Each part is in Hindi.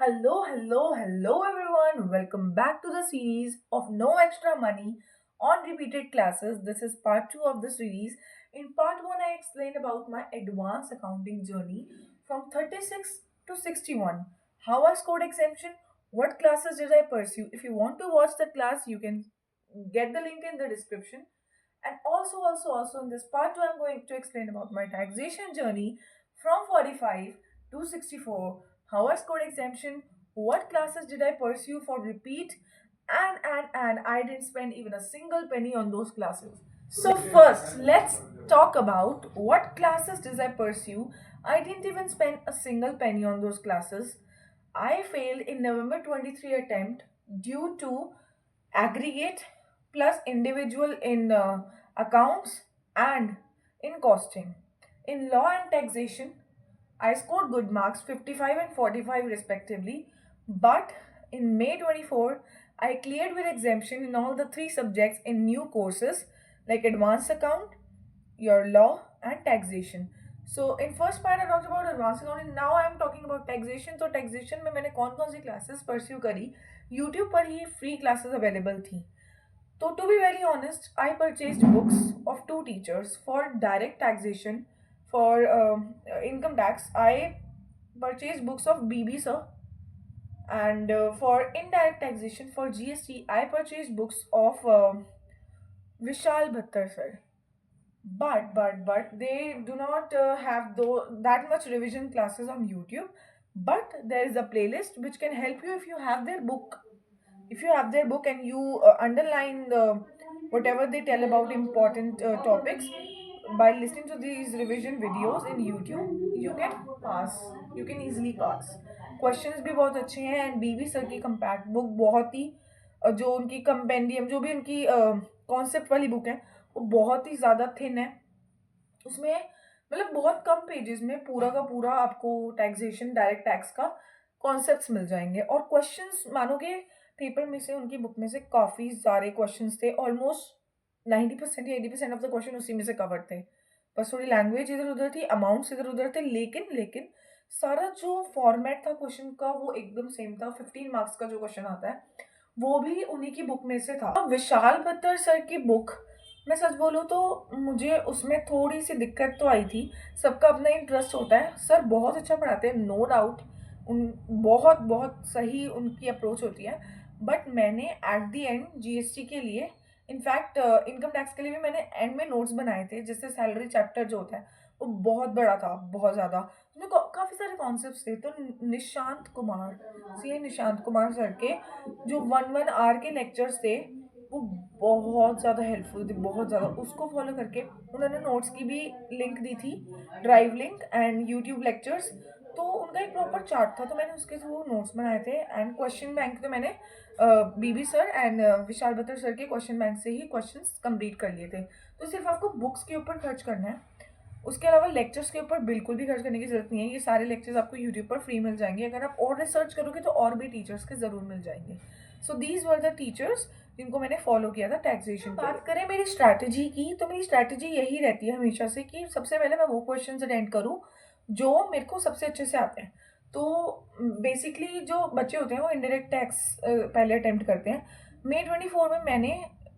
Hello everyone. Welcome back to the series of No Extra Money on Repeated Classes. This is part 2 of the series. In part 1, I explained about my advanced accounting journey from 36 to 61. How I scored exemption, what classes did I pursue. If you want to watch the class, you can get the link in the description. And also in this part 2, I'm going to explain about my taxation journey from 45 to 64, how I scored exemption, what classes did I pursue for repeat, and I didn't spend even a single penny on those classes. So first, let's talk about what classes did I pursue. I didn't even spend a single penny on those classes. I failed in November 23 attempt due to aggregate plus individual in accounts and in costing. In law and taxation, I scored good marks 55 and 45 respectively, but in May 24, I cleared with exemption in all the three subjects in new courses like advanced account, your law and taxation. So in first part I talked about advanced accounting. Now I am talking about taxation. तो taxation में मैंने कौन सी classes pursue करी, YouTube पर ही free classes available थी. So to be very honest, I purchased books of two teachers for direct taxation, for income tax. I purchased books of BB sir, and for indirect taxation for GST, I purchased books of Vishal Bhattar sir. But they do not have that much revision classes on YouTube. But there is a playlist which can help you if you have their book. If you have their book and you underline whatever they tell about important topics by listening to these revision videos in YouTube, you can pass. You can easily pass. Questions भी बहुत अच्छे हैं एंड बीबी सर की कम्पैक्ट बुक बहुत ही जो उनकी कंपेंडियम जो भी उनकी कॉन्सेप्ट वाली बुक है वो बहुत ही ज़्यादा थिन है. उसमें मतलब बहुत कम पेजेस में पूरा का पूरा आपको टैक्सेशन डायरेक्ट टैक्स का कॉन्सेप्ट्स मिल जाएंगे. और क्वेश्चंस मानोगे पेपर में से उनकी बुक में से काफ़ी सारे क्वेश्चंस थे. ऑलमोस्ट 90% या 80% ऑफ द क्वेश्चन उसी में से कवर थे. बस थोड़ी लैंग्वेज इधर उधर थी, अमाउंट्स इधर उधर थे, लेकिन लेकिन सारा जो फॉर्मेट था क्वेश्चन का वो एकदम सेम था. 15 मार्क्स का जो क्वेश्चन आता है वो भी उन्हीं की बुक में से था. विशाल बत्तर सर की बुक, मैं सच बोलूँ तो मुझे उसमें थोड़ी सी दिक्कत तो आई थी. सबका अपना इंटरेस्ट होता है. सर बहुत अच्छा पढ़ाते हैं, नो डाउट. उन बहुत बहुत सही उनकी अप्रोच होती है. बट मैंने एट दी एंड जीएसटी के लिए, इनफैक्ट इनकम टैक्स के लिए भी मैंने एंड में नोट्स बनाए थे. जैसे सैलरी चैप्टर जो होता है वो बहुत बड़ा था, बहुत ज़्यादा. उसमें काफ़ी सारे कॉन्सेप्ट्स थे. तो निशांत कुमार, सी निशांत कुमार सर के जो 1 आवर के लेक्चर्स थे वो बहुत ज़्यादा हेल्पफुल थे, बहुत ज़्यादा. उसको फॉलो करके उन्होंने नोट्स की भी लिंक दी थी, drive link and YouTube lectures. तो उनका एक प्रॉपर चार्ट था, तो मैंने उसके थ्रू नोट्स बनाए थे. एंड क्वेश्चन बैंक तो मैंने बीबी सर एंड विशाल बत्तर सर के क्वेश्चन बैंक से ही क्वेश्चंस कंप्लीट कर लिए थे. तो सिर्फ आपको बुक्स के ऊपर खर्च करना है. उसके अलावा लेक्चर्स के ऊपर बिल्कुल भी खर्च करने की जरूरत नहीं है. ये सारे लेक्चर्स आपको यूट्यूब पर फ्री मिल जाएंगे. अगर आप और रिसर्च करोगे तो और भी टीचर्स के ज़रूर मिल जाएंगे. So these were the teachers जिनको मैंने फॉलो किया था टैक्सेशन. बात करें मेरी स्ट्रैटेजी की, तो मेरी स्ट्रैटेजी यही रहती है हमेशा से कि सबसे पहले मैं वो क्वेश्चन अटेंड करूँ जो मेरे को सबसे अच्छे से आते हैं. तो बेसिकली जो बच्चे होते हैं वो इनडायरेक्ट टैक्स पहले अटेम्प्ट करते हैं. May 24 में मैंने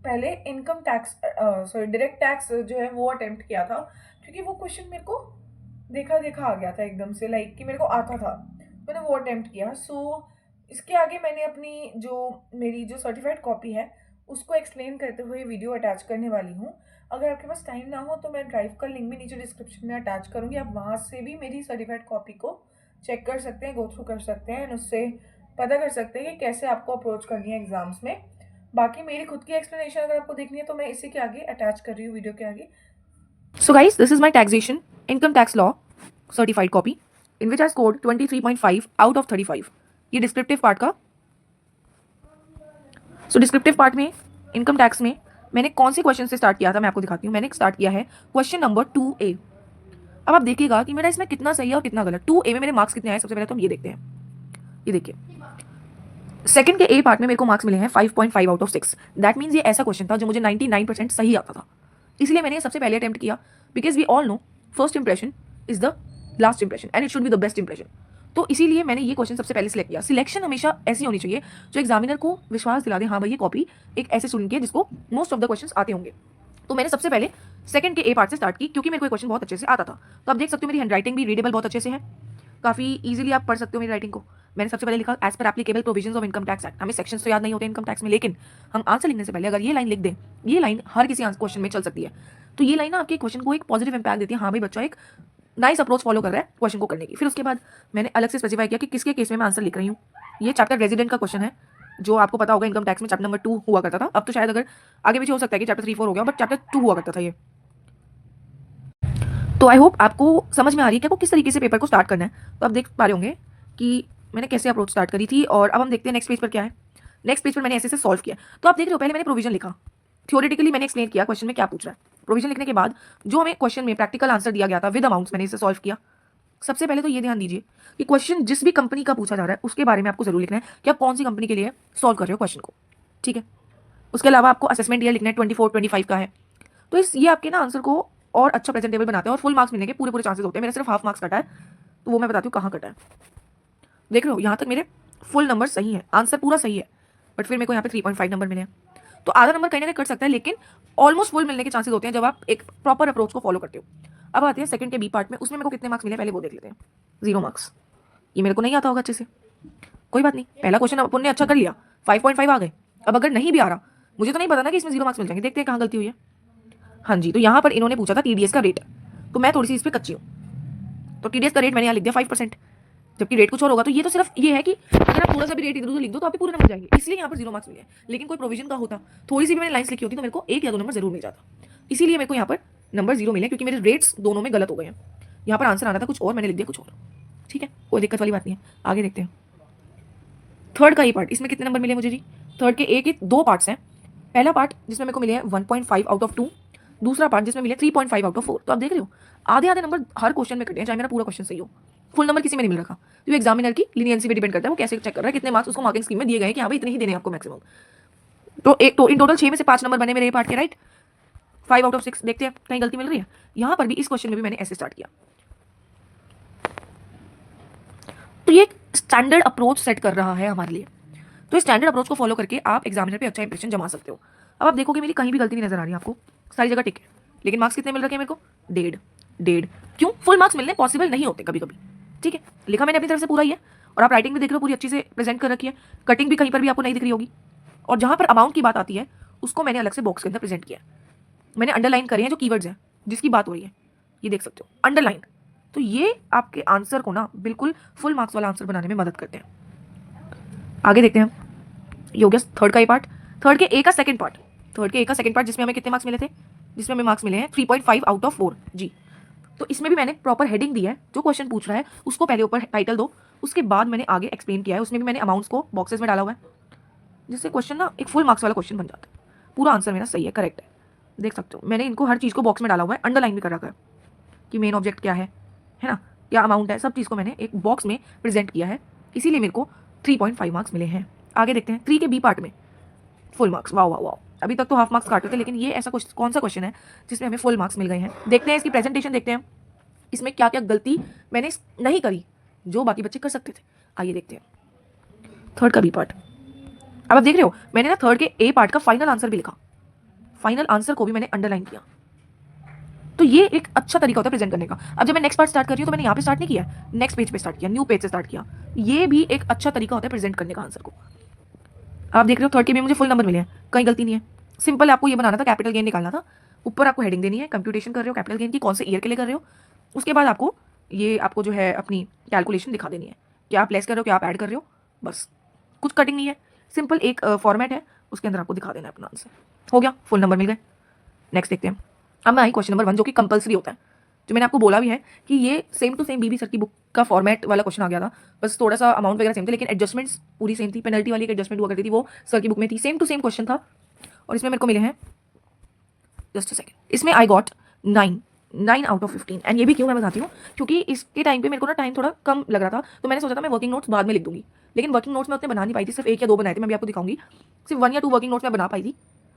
पहले इनकम टैक्स डायरेक्ट टैक्स जो है वो अटेम्प्ट किया था, क्योंकि वो क्वेश्चन मेरे को देखा देखा आ गया था एकदम से, लाइक कि मेरे को आता था. मैंने वो अटेम्प्ट किया. सो इसके आगे मैंने अपनी जो मेरी जो सर्टिफाइड कॉपी है उसको एक्सप्लेन करते हुए वीडियो अटैच करने वाली हूँ. अगर आपके पास टाइम ना हो तो मैं ड्राइव का लिंक भी नीचे डिस्क्रिप्शन में अटैच करूँगी. आप वहाँ से भी मेरी सर्टिफाइड कॉपी को चेक कर सकते हैं, गो थ्रू कर सकते हैं एंड उससे पता कर सकते हैं कि कैसे आपको अप्रोच करनी है एग्जाम्स में. बाकी मेरी खुद की एक्सप्लेनेशन अगर आपको देखनी है तो मैं इसी के आगे अटैच कर रही हूँ वीडियो के आगे. So guys, this is my taxation income tax law certified copy in which I scored 23.5 out of 35. ये descriptive part का. So descriptive part में income tax में मैंने कौन से क्वेश्चन से स्टार्ट किया था मैं आपको दिखाती हूँ. मैंने स्टार्ट किया है क्वेश्चन नंबर 2A. अब आप देखिएगा कि मेरा इसमें कितना सही है और कितना गलत. 2A में मेरे मार्क्स कितने आए सबसे पहले तो हम ये देखते हैं. ये देखिए, सेकंड के ए पार्ट में मेरे को मार्क्स मिले हैं 5.5 आउट ऑफ 6. दैट मीन्स ये ऐसा क्वेश्चन था जो मुझे 99% सही आता था, इसलिए मैंने सबसे पहले अटेम्प्ट किया. Because we all know first impression is the last impression and it should be the best impression. तो इसीलिए मैंने ये क्वेश्चन सबसे पहले सिलेक्ट किया। सिलेक्शन हमेशा ऐसी होनी चाहिए जो एग्जामिनर को विश्वास दिला दे, हाँ भाई ये कॉपी एक ऐसे स्टूडेंट की है जिसको मोस्ट ऑफ द क्वेश्चन आते होंगे। तो मैंने सबसे पहले सेकंड के ए पार्ट से स्टार्ट की, क्योंकि मेरे को क्वेश्चन बहुत अच्छे से आता था। तो आप देख सकते हो मेरी हैंडराइटिंग भी रीडेबल बहुत अच्छे से है, काफ़ी इजीली आप पढ़ सकते हो मेरी राइटिंग को। मैंने सबसे पहले लिखा as per applicable provisions of income tax act. हमें सेक्शंस तो याद नहीं होते इनकम टैक्स में, लेकिन हम आंसर लिखने से पहले अगर ये लाइन लिख दें, ये लाइन हर किसी क्वेश्चन में चल सकती है। तो ये लाइन ना आपके क्वेश्चन को एक पॉजिटिव इंपैक्ट देती है, हाँ भाई बच्चा एक नाइस अप्रोच फॉलो कर रहा है क्वेश्चन को करने की। फिर उसके बाद मैंने अलग से स्पेसिफाई किया कि किसके केस में मैं आंसर लिख रही हूँ। ये चैप्टर रेजिडेंट का क्वेश्चन है, जो आपको पता होगा इनकम टैक्स में चैप्टर नंबर 2 हुआ करता था। अब तो शायद अगर आगे पीछे हो सकता है कि चैप्टर 3 4 हो गया, बट चैप्टर 2 हुआ करता था ये। तो आई होप आपको समझ में आ रही है कि आपको किस तरीके से पेपर को स्टार्ट करना है। तो आप देख पा रहे होंगे कि मैंने कैसे अप्रोच स्टार्ट करी थी। और अब हम देखते हैं नेक्स्ट पेज पर क्या है। नेक्स्ट पेज पर मैंने ऐसे से सॉल्व किया। तो आप देख रहे हो पहले मैंने प्रोविजन लिखा, थ्योरेटिकली मैंने एक्सप्लेन किया क्वेश्चन में क्या पूछ रहा है। प्रोविजन लिखने के बाद जो हमें क्वेश्चन में प्रैक्टिकल आंसर दिया गया था विद अमाउंट्स, मैंने इसे सॉल्व किया। सबसे पहले तो ये ध्यान दीजिए कि क्वेश्चन जिस भी कंपनी का पूछा जा रहा है उसके बारे में आपको जरूर लिखना है कि आप कौन सी कंपनी के लिए सॉल्व कर रहे हो क्वेश्चन को, ठीक है। उसके अलावा आपको असेसमेंट ईयर लिखना है 24 25 का है। तो ये आपके ना आंसर को और अच्छा प्रेजेंटेबल बनाते हैं और फुल मार्क्स मिलने के पूरे पूरे चांसेस होते हैं। मेरा सिर्फ हाफ मार्क्स कटा है, तो वो मैं बताती हूँ कहाँ कटा है। देख रहे हो यहाँ तक मेरे फुल नंबर सही है, आंसर पूरा सही है, बट फिर मेरे को यहाँ पे 3.5 नंबर मिले हैं। तो आधा नंबर कहीं ना कहीं कट सकता है, लेकिन ऑलमोस्ट फुल मिलने के चांसेस होते हैं जब आप एक प्रॉपर अप्रोच को फॉलो करते हो। अब आते हैं सेकंड के बी पार्ट में, उसमें मेरे को कितने मार्क्स मिले पहले वो देख लेते हैं। 0 मार्क्स। ये मेरे को नहीं आता होगा अच्छे से, कोई बात नहीं, पहला क्वेश्चन अपन ने अच्छा कर लिया, 5.5 आ गए। अब अगर नहीं भी आ रहा, मुझे तो नहीं पता ना कि इसमें 0 मार्क्स मिल जाएंगे, देखते हैं कहाँ गलती हुई है। हाँ जी, तो यहाँ पर इन्होंने पूछा था टीडीएस का रेट, तो मैं थोड़ी सी इस पर कच्ची हूँ, तो टीडीएस का रेट मैंने यहाँ लिख दिया 5%, जबकि रेट कुछ और होगा। तो ये तो सिर्फ ये है कि अगर आप थोड़ा सा भी रेट इधर उधर लिख दो तो आपके पूरे नंबर जाएंगे, इसलिए यहाँ पर 0 मार्क्स मिले। लेकिन कोई प्रोविजन का होता, थोड़ी सी भी मैंने लाइन्स लिखी होती तो मेरे को 1 या 2 नंबर जरूर मिल जाता, इसीलिए मेरे को यहाँ पर नंबर 0 मिले, क्योंकि मेरे रेट्स दोनों में गलत हो गए हैं। यहाँ पर आंसर आना था कुछ और, मैंने लिख दिया कुछ और, ठीक है, कोई दिक्कत वाली बात नहीं है। आगे देखते हैं थर्ड का ये पार्ट, इसमें कितने नंबर मिले मुझे जी। थर्ड के एक 2 पार्ट्स हैं। पहला पार्ट जिसमें मेरे को मिले हैं 1.5 आउट ऑफ 2, दूसरा पार्ट जिसमें मिले 3.5 आउट ऑफ 4। तो आप देख रहे हो आधे आधे नंबर हर क्वेश्चन में कटे हैं, चाहे मेरा पूरा क्वेश्चन सही हो, फुल नंबर किसी में नहीं मिल रखा। तो एग्जामिनर की लीनियंसी पे डिपेंड करता है, वो कैसे चेक कर रहा है, कितने मार्क्स उसको मार्किंग स्कीम में दिए गए हैं कि हाँ भाई इतने ही देने हैं आपको मैक्सिमम। तो इन टोटल 6 में से 5 नंबर बने मेरे पार्ट के, राइट, 5 आउट ऑफ 6। देखते हैं कहीं गलती मिल रही है। यहाँ पर भी इस क्वेश्चन में भी मैंने ऐसे स्टार्ट किया। तो ये एक स्टैंडर्ड अप्रोच सेट कर रहा है हमारे लिए। तो इस स्टैंडर्ड अप्रोच को फॉलो करके आप एग्जामिनर पे अच्छा इंप्रेशन जमा सकते हो। अब आप देखोगे मेरी कहीं भी गलती नहीं नजर आ रही है आपको, सारी जगह टिक है। लेकिन मार्क्स कितने मिल रखे हैं मेरे को, 1.5। क्यों, फुल मार्क्स मिलने पॉसिबल नहीं होते कभी कभी, ठीक है। लिखा मैंने अपनी तरफ से पूरा ही है, और आप राइटिंग भी देख रहे हो पूरी अच्छी से प्रेजेंट कर रखी है, कटिंग भी कहीं पर भी आपको नहीं दिख रही होगी। और जहाँ पर अमाउंट की बात आती है उसको मैंने अलग से बॉक्स के अंदर प्रेजेंट किया है। मैंने अंडरलाइन करे हैं जो कीवर्ड्स हैं जिसकी बात हो रही है, ये देख सकते हो अंडरलाइन। तो ये आपके आंसर को ना बिल्कुल फुल मार्क्स वाला आंसर बनाने में मदद करते हैं। आगे देखते हैं, ये हो गया थर्ड का ये पार्ट। थर्ड के ए का सेकंड पार्ट, जिसमें हमें कितने मार्क्स मिले थे, जिसमें हमें मार्क्स मिले हैं 3.5 आउट ऑफ 4 जी। तो इसमें भी मैंने प्रॉपर हेडिंग दी है, जो क्वेश्चन पूछ रहा है उसको पहले ऊपर टाइटल दो, उसके बाद मैंने आगे एक्सप्लेन किया है। उसमें भी मैंने अमाउंट्स को बॉक्सेस में डाला हुआ है, जिससे क्वेश्चन ना एक फुल मार्क्स वाला क्वेश्चन बन जाता है। पूरा आंसर मेरा सही है, करेक्ट है, देख सकते हो मैंने इनको हर चीज़ को बॉक्स में डाला हुआ है, अंडरलाइन भी कर रखा है कि मेन ऑब्जेक्ट क्या है ना, क्या अमाउंट है, सब चीज़ को मैंने एक बॉक्स में प्रेजेंट किया है, इसीलिए मेरे को 3.5 मार्क्स मिले हैं। आगे देखते हैं 3 के बी पार्ट में फुल मार्क्स। वाह वाह वाह, अभी तक तो हाफ मार्क्स काटे थे, लेकिन ये ऐसा कौन सा क्वेश्चन है जिसमें हमें फुल मार्क्स मिल गए हैं। देखते हैं इसकी प्रेजेंटेशन, देखते हैं इसमें क्या क्या गलती मैंने नहीं करी जो बाकी बच्चे कर सकते थे। आइए देखते हैं थर्ड का बी पार्ट। अब आप देख रहे हो मैंने ना थर्ड के ए पार्ट का फाइनल आंसर भी लिखा, फाइनल आंसर को भी मैंने अंडरलाइन किया। तो ये एक अच्छा तरीका होता है प्रेजेंट करने का। अब जब मैं नेक्स्ट पार्ट स्टार्ट कर रही हूँ तो मैंने यहाँ पे स्टार्ट नहीं किया, नेक्स्ट पेज पे स्टार्ट किया, न्यू पेज से स्टार्ट किया। ये भी एक अच्छा तरीका होता है प्रेजेंट करने का आंसर को। आप देख रहे हो थर्ड के में मुझे फुल नंबर मिले हैं, कहीं गलती नहीं है। सिंपल आपको ये बनाना था, कैपिटल गेन निकालना था, ऊपर आपको हेडिंग देनी है, कंप्यूटेशन कर रहे हो कैपिटल गेन की, कौन से ईयर के लिए कर रहे हो, उसके बाद आपको जो है अपनी कैलकुलेशन दिखा देनी है, क्या आप लेस कर रहे हो क्या आप ऐड कर रहे हो, बस कुछ कटिंग नहीं है, सिंपल एक फॉर्मेट है, उसके अंदर आपको दिखा देना है अपना आंसर। हो गया, फुल नंबर मिल गए। नेक्स्ट देखते हैं। अब मैं आई क्वेश्चन नंबर 1, जो कि कंपल्सरी होता है, जो मैंने आपको बोला भी है कि ये same to same BB sir की बुक का फॉर्मेट वाला क्वेश्चन आ गया था, बस थोड़ा सा अमाउंट वगैरह सेम थे, लेकिन एडजस्टमेंट्स पूरी सेम थी। पेनल्टी वाली एक एडजस्टमेंट हुआ करती थी, वो सर की बुक में थी, सेम टू सेम क्वेश्चन था। और इसमें मेरे को मिले हैं, जस्ट अ सेकंड, इसमें I got 9 out of 15। And ये भी क्यों मैं बताती हूँ, क्योंकि इसके टाइम पे मेरे को ना टाइम थोड़ा कम लग रहा था, तो मैंने सोचा था मैं वर्किंग नोट्स बाद में लिख दूंगी, लेकिन वर्किंग नोट्स में उतने बना नहीं पाई थी, सिर्फ 1 या 2 बनाए थे, मैं भी आपको दिखाऊंगी। सिर्फ 1 या 2 वर्किंग नोट्स में बना पाई थी,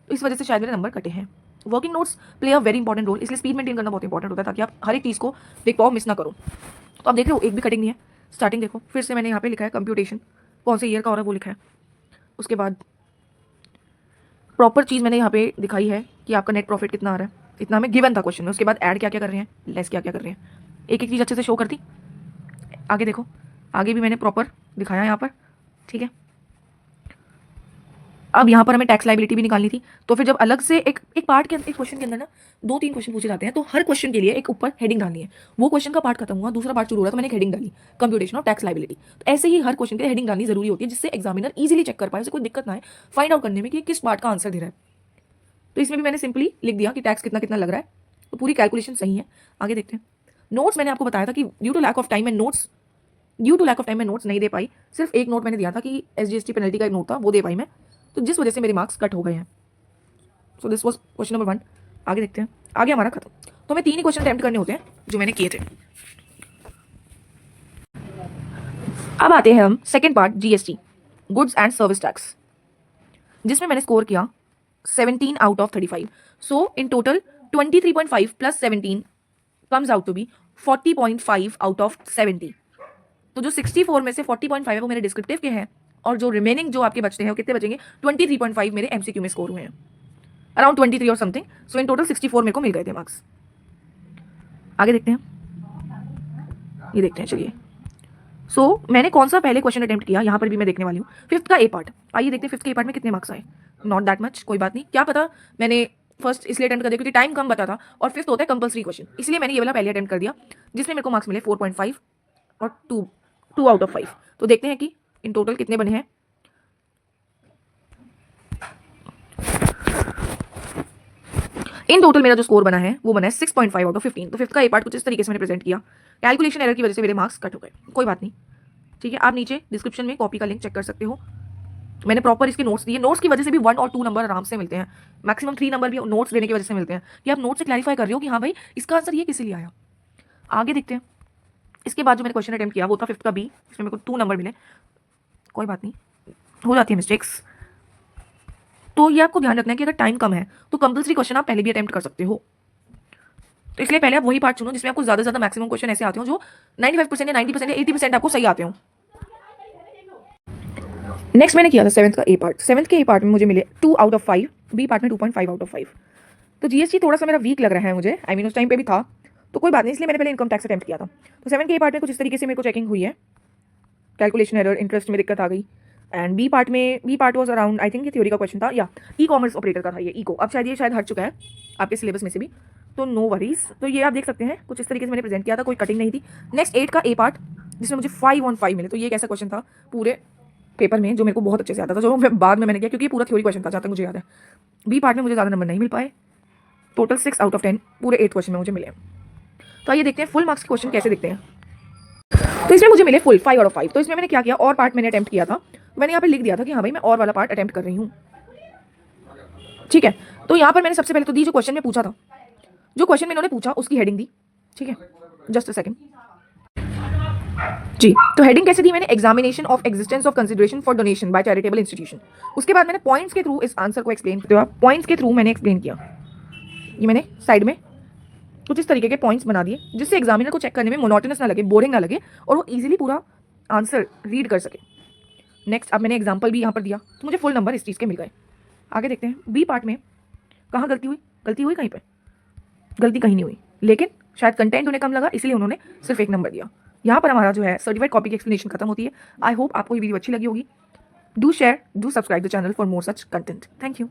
तो इस वजह से शायद मेरे नंबर कटे हैं। Working notes play a very important role, इसलिए स्पीड मेंटेन करना बहुत इंपॉर्टेंट होता है, ताकि आप हर एक चीज़ को देख पाओ, मिस ना करो। तो आप देख रहे हो एक भी कटिंग नहीं है, स्टार्टिंग देखो, फिर से मैंने यहाँ पे लिखा है कंप्यूटेशन, कौन से ईयर का हो रहा है वो लिखा है। उसके बाद प्रॉपर चीज़ मैंने यहाँ पे दिखाई है कि आपका नेट प्रॉफिट कितना आ रहा है, इतना हमें गिवन था क्वेश्चन में। उसके बाद ऐड क्या क्या कर रहे हैं, लेस क्या क्या कर रहे हैं, एक एक चीज़ अच्छे से शो कर दी। आगे देखो, आगे भी मैंने प्रॉपर दिखाया यहाँ पर, ठीक है। अब यहाँ पर हमें टैक्स लाइबिलिटी भी निकालनी थी, तो फिर जब अलग से एक पार्ट के एक क्वेश्चन के अंदर ना 2-3 क्वेश्चन पूछे जाते हैं, तो हर क्वेश्चन के लिए एक ऊपर हेडिंग डालनी है। वो क्वेश्चन का पार्ट खत्म हुआ, दूसरा पार्ट शुरू हो रहा, तो मैंने एक हेडिंग डाली, कंप्यूटेशन ऑफ टैक्स लाइबिलिटी। तो ऐसे ही हर क्वेश्चन के लिए हेडिंग डालनी जरूरी होती है, जिससे एग्जामिनर इजीली चेक कर पाए, उसे कोई दिक्कत ना है फाइंड आउट करने में कि किस पार्ट का आंसर दे रहा है। तो इसमें भी मैंने सिंपली लिख दिया कि टैक्स कितना कितना लग रहा है, तो पूरी कैलकुलेशन सही है। आगे देखते हैं। नोट्स मैंने आपको बताया था कि due to lack of time मैं नोट्स नहीं दे पाई। सिर्फ एक नोट मैंने दिया था कि SGST पेनल्टी का एक नोट था, वो दे पाई मैं, तो जिस वजह से मेरे मार्क्स कट हो गए हैं। So this was question number 1। आगे देखते हैं, आगे हमारा खत्म। तो हमें 3 ही क्वेश्चन अटेम्प्ट करने होते हैं जो मैंने किए थे। अब आते हैं हम second part, GST, goods and service tax, जिसमें मैंने स्कोर किया 17 out of 35। So in total 23.5 plus 17 comes out to be 40.5 out of 70। तो जो 64 में से 40.5 है वो मेरे डिस्क्रिप्टिव के हैं, और जो रिमेनिंग जो आपके बचते हैं वो कितने बचेंगे, 23.5 मेरे MCQ में स्कोर हुए हैं, अराउंड 23 और समथिंग। सो इन टोटल 64 मेरे को मिल गए थे मार्क्स। आगे देखते हैं, ये देखते हैं, चलिए। मैंने कौन सा पहले क्वेश्चन अटेम्प्ट किया, यहाँ पर भी मैं देखने वाली हूँ। 5th का A पार्ट, आइए देखते हैं 5th के A पार्ट में कितने मार्क्स आए। नॉट दैट मच, कोई बात नहीं, क्या पता मैंने फर्स्ट इसलिए अटेम्प्ट कर दिया क्योंकि टाइम कम बता था, और 5th होता है कंपल्सरी क्वेश्चन, इसलिए मैंने ये वाला पहले अटेम्प्ट कर दिया, जिसमें मेरे को मार्क्स मिले 4.5 और 2 आउट ऑफ 5। तो देखते हैं कि इन टोटल कितने बने हैं। इन टोटल मेरा जो स्कोर बना है वो बना है 6.5 आउट ऑफ 15। तो 5th का A पार्ट कुछ इस तरीके से मैंने प्रेजेंट किया। कैलकुलेशन एरर की वजह से मेरे मार्क्स कट हो गए, कोई बात नहीं, ठीक है। आप नीचे डिस्क्रिप्शन में कॉपी का लिंक चेक कर सकते हो, मैंने प्रॉपर इसके नोट्स दिए। नोट्स की वजह से भी 1 और 2 नंबर आराम से मिलते हैं, मैक्सिमम 3 नंबर भी नोट्स देने की वजह से मिलते हैं, कि आप नोट से क्लैरिफाई कर रहे हो कि हाँ भाई इसका आंसर ये किस लिए आया। आगे देखते हैं। इसके बाद जो मैंने क्वेश्चन अटेम्प्ट किया वो था 5th का B, इसमें मेरे को 2 नंबर मिले, कोई बात नहीं, हो जाती है मिस्टेक्स। तो ये आपको ध्यान रखना है कि अगर टाइम कम है तो कंपल्सरी क्वेश्चन आप पहले भी अटेम्प्ट कर सकते हो, तो इसलिए पहले आप वही पार्ट चुनो जिसमें आपको ज़्यादा से ज़्यादा मैक्सिमम क्वेश्चन ऐसे आते हो जो 95% या 90% या 80% आपको सही आते हो। नेक्स्ट मैंने किया था 7th का A पार्ट। 7th के A पार्ट में मुझे मिले 2 आउट ऑफ 5, B पार्ट में 2.5 आउट ऑफ 5। तो GST थोड़ा सा मेरा वीक लग रहा है मुझे, आई मीन उस टाइम पे भी था, तो कोई बात नहीं, इसलिए मैंने पहले इनकम टैक्स अटेम्प्ट किया था। तो 7 के A पार्ट में कुछ इस तरीके से मेरे को चेकिंग हुई है, कैलकुलेशन एरर, इंटरेस्ट में दिक्कत आ गई। And B part was around, I think ये थ्योरी का क्वेश्चन था, या ई-कॉमर्स ऑपरेटर का था ये, इको। अब शायद हट चुका है आपके सिलेबस में से भी, तो नो वरीज। तो ये आप देख सकते हैं कुछ इस तरीके से मैंने प्रेजेंट किया था, कोई कटिंग नहीं थी। नेक्स्ट 8 का A पार्ट, जिसमें मुझे 5 on 5 मिले। तो ये एक ऐसा क्वेश्चन था पूरे पेपर में जो मेरे को बहुत अच्छे से आता था, जो बाद में मैंने किया क्योंकि ये पूरा थ्योरी क्वेश्चन था जहाँ तक मुझे याद है। बी पार्ट में मुझे ज़्यादा नंबर नहीं मिल पाए, टोटल 6 आउट ऑफ 10 पूरे 8 क्वेश्चन में मुझे मिले। तो आइए देखते हैं फुल मार्क्स के क्वेश्चन कैसे दिखते हैं। तो इसमें मुझे मिले फुल 5 आउट ऑफ 5। तो इसमें मैंने क्या किया, और पार्ट मैंने अटेम्प्ट किया था, तो मैंने यहाँ पे लिख दिया था कि हाँ भाई मैं और वाला पार्ट अटेम्प्ट कर रही हूँ, ठीक है। तो यहाँ पर मैंने सबसे पहले तो दी जो क्वेश्चन में पूछा था, जो क्वेश्चन में इन्होंने पूछा उसकी हेडिंग दी, ठीक है। जस्ट अ सेकंड जी। तो हेडिंग कैसे दी मैंने, examination of existence of consideration for donation by charitable institution. उसके बाद मैंने पॉइंट्स के थ्रू इस आंसर को एक्सप्लेन किया, पॉइंट्स के थ्रू मैंने एक्सप्लेन किया। ये मैंने साइड में कुछ इस तरीके के पॉइंट्स बना दिए जिससे एग्जामिनर को चेक करने में मोनोटोनस ना लगे, बोरिंग ना लगे, और वो इजीली पूरा आंसर रीड कर सके। नेक्स्ट अब मैंने एग्जाम्पल भी यहाँ पर दिया, तो मुझे फुल नंबर इस चीज़ के मिल गए। आगे देखते हैं बी पार्ट में कहाँ गलती हुई कहीं पर गलती कहीं नहीं हुई, लेकिन शायद कंटेंट उन्हें कम लगा इसलिए उन्होंने सिर्फ 1 नंबर दिया। यहाँ पर हमारा जो है सर्टिफाइड कॉपी की एक्सप्लेनेशन खत्म होती है। आई होप आपको ये वीडियो अच्छी लगी होगी। Do share, do subscribe the channel for more such content. Thank you.